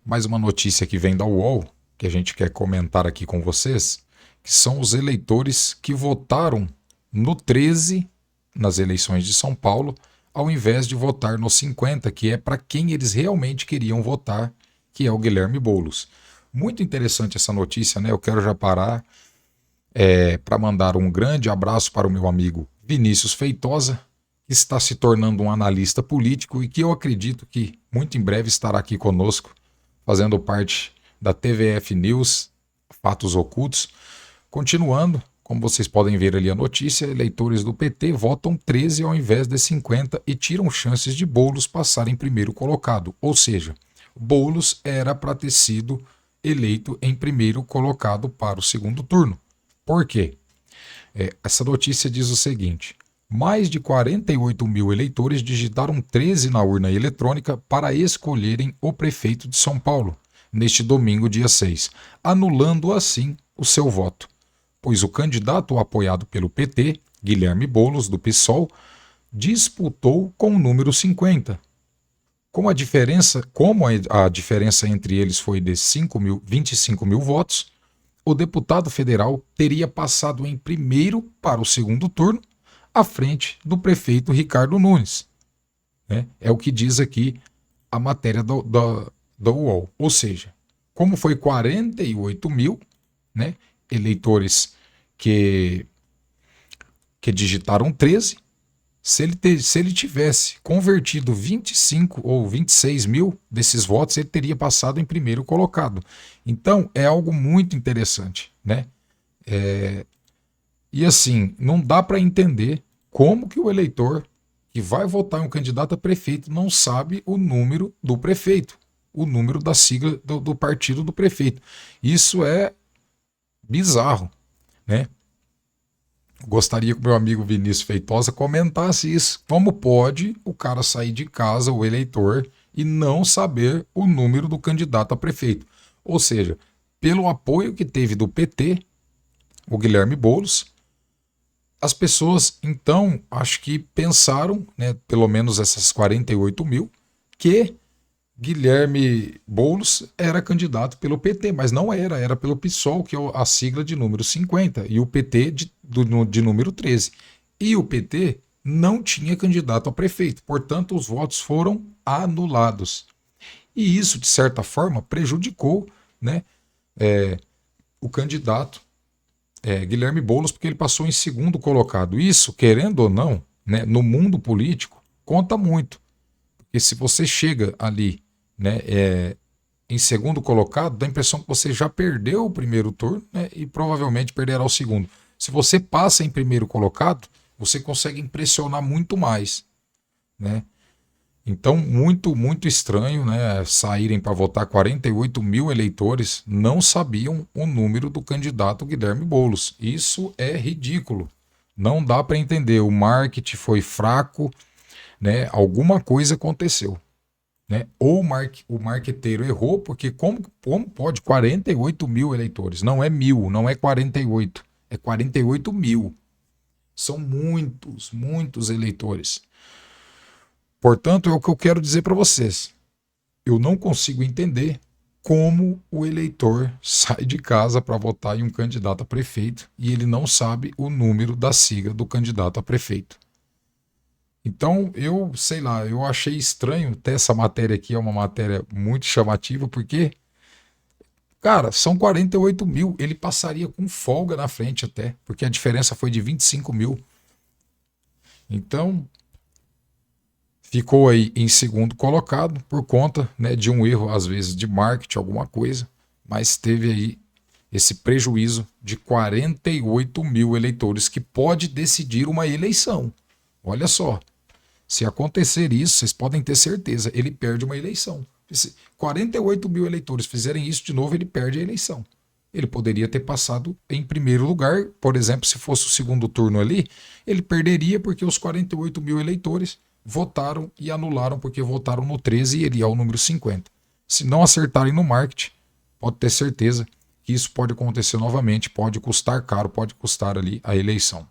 mais uma notícia que vem da UOL, que a gente quer comentar aqui com vocês, que são os eleitores que votaram no 13 nas eleições de São Paulo, ao invés de votar no 50, que é para quem eles realmente queriam votar, que é o Guilherme Boulos. Muito interessante essa notícia, né? Eu quero já parar para mandar um grande abraço para o meu amigo Vinícius Feitosa, que está se tornando um analista político e que eu acredito que muito em breve estará aqui conosco, fazendo parte da TVF News, Fatos Ocultos. Continuando, como vocês podem ver ali a notícia, eleitores do PT votam 13 ao invés de 50 e tiram chances de Boulos passar em primeiro colocado. Ou seja, Boulos era para ter sido eleito em primeiro colocado para o segundo turno. Por quê? Essa notícia diz o seguinte: mais de 48 mil eleitores digitaram 13 na urna eletrônica para escolherem o prefeito de São Paulo, neste domingo, dia 6, anulando assim o seu voto, pois o candidato apoiado pelo PT, Guilherme Boulos, do PSOL, disputou com o número 50. Como a diferença entre eles foi de 25 mil votos, o deputado federal teria passado em primeiro para o segundo turno, à frente do prefeito Ricardo Nunes. Né? É o que diz aqui a matéria da UOL. Ou seja, como foi 48 mil, né, eleitores que digitaram 13, se ele tivesse convertido 25 ou 26 mil desses votos, ele teria passado em primeiro colocado. Então, é algo muito interessante, né? E assim, não dá para entender como que o eleitor que vai votar em um candidato a prefeito não sabe o número do prefeito, o número da sigla do partido do prefeito. Isso é bizarro, né? Gostaria que o meu amigo Vinícius Feitosa comentasse isso. Como pode o cara sair de casa, o eleitor, e não saber o número do candidato a prefeito? Ou seja, pelo apoio que teve do PT, o Guilherme Boulos, as pessoas, então, acho que pensaram, né, pelo menos essas 48 mil, que Guilherme Boulos era candidato pelo PT, mas não era pelo PSOL, que é a sigla de número 50, e o PT de número 13. E o PT não tinha candidato a prefeito, portanto, os votos foram anulados. E isso, de certa forma, prejudicou, né, o candidato Guilherme Boulos, porque ele passou em segundo colocado. Isso, querendo ou não, né, no mundo político, conta muito. Porque se você chega ali, né, em segundo colocado, dá a impressão que você já perdeu o primeiro turno, né, e provavelmente perderá o segundo. Se você passa em primeiro colocado, você consegue impressionar muito mais, né? Então, muito estranho, né, saírem para votar 48 mil eleitores, não sabiam o número do candidato Guilherme Boulos. Isso é ridículo. Não dá para entender. O marketing foi fraco, né? Alguma coisa aconteceu. Né? Ou o marqueteiro errou, porque como pode 48 mil eleitores? Não é mil, não é 48, é 48 mil. São muitos eleitores. Portanto, é o que eu quero dizer para vocês. Eu não consigo entender como o eleitor sai de casa para votar em um candidato a prefeito e ele não sabe o número da sigla do candidato a prefeito. Então, eu sei lá, eu achei estranho até essa matéria aqui, é uma matéria muito chamativa, porque, cara, são 48 mil, ele passaria com folga na frente até, porque a diferença foi de 25 mil. Então, ficou aí em segundo colocado por conta, né, de um erro, às vezes, de marketing, alguma coisa, mas teve aí esse prejuízo de 48 mil eleitores que pode decidir uma eleição. Olha só. Se acontecer isso, vocês podem ter certeza, ele perde uma eleição. Se 48 mil eleitores fizerem isso de novo, ele perde a eleição. Ele poderia ter passado em primeiro lugar, por exemplo, se fosse o segundo turno ali, ele perderia porque os 48 mil eleitores votaram e anularam porque votaram no 13 e ele é o número 50. Se não acertarem no marketing, pode ter certeza que isso pode acontecer novamente, pode custar caro, pode custar ali a eleição.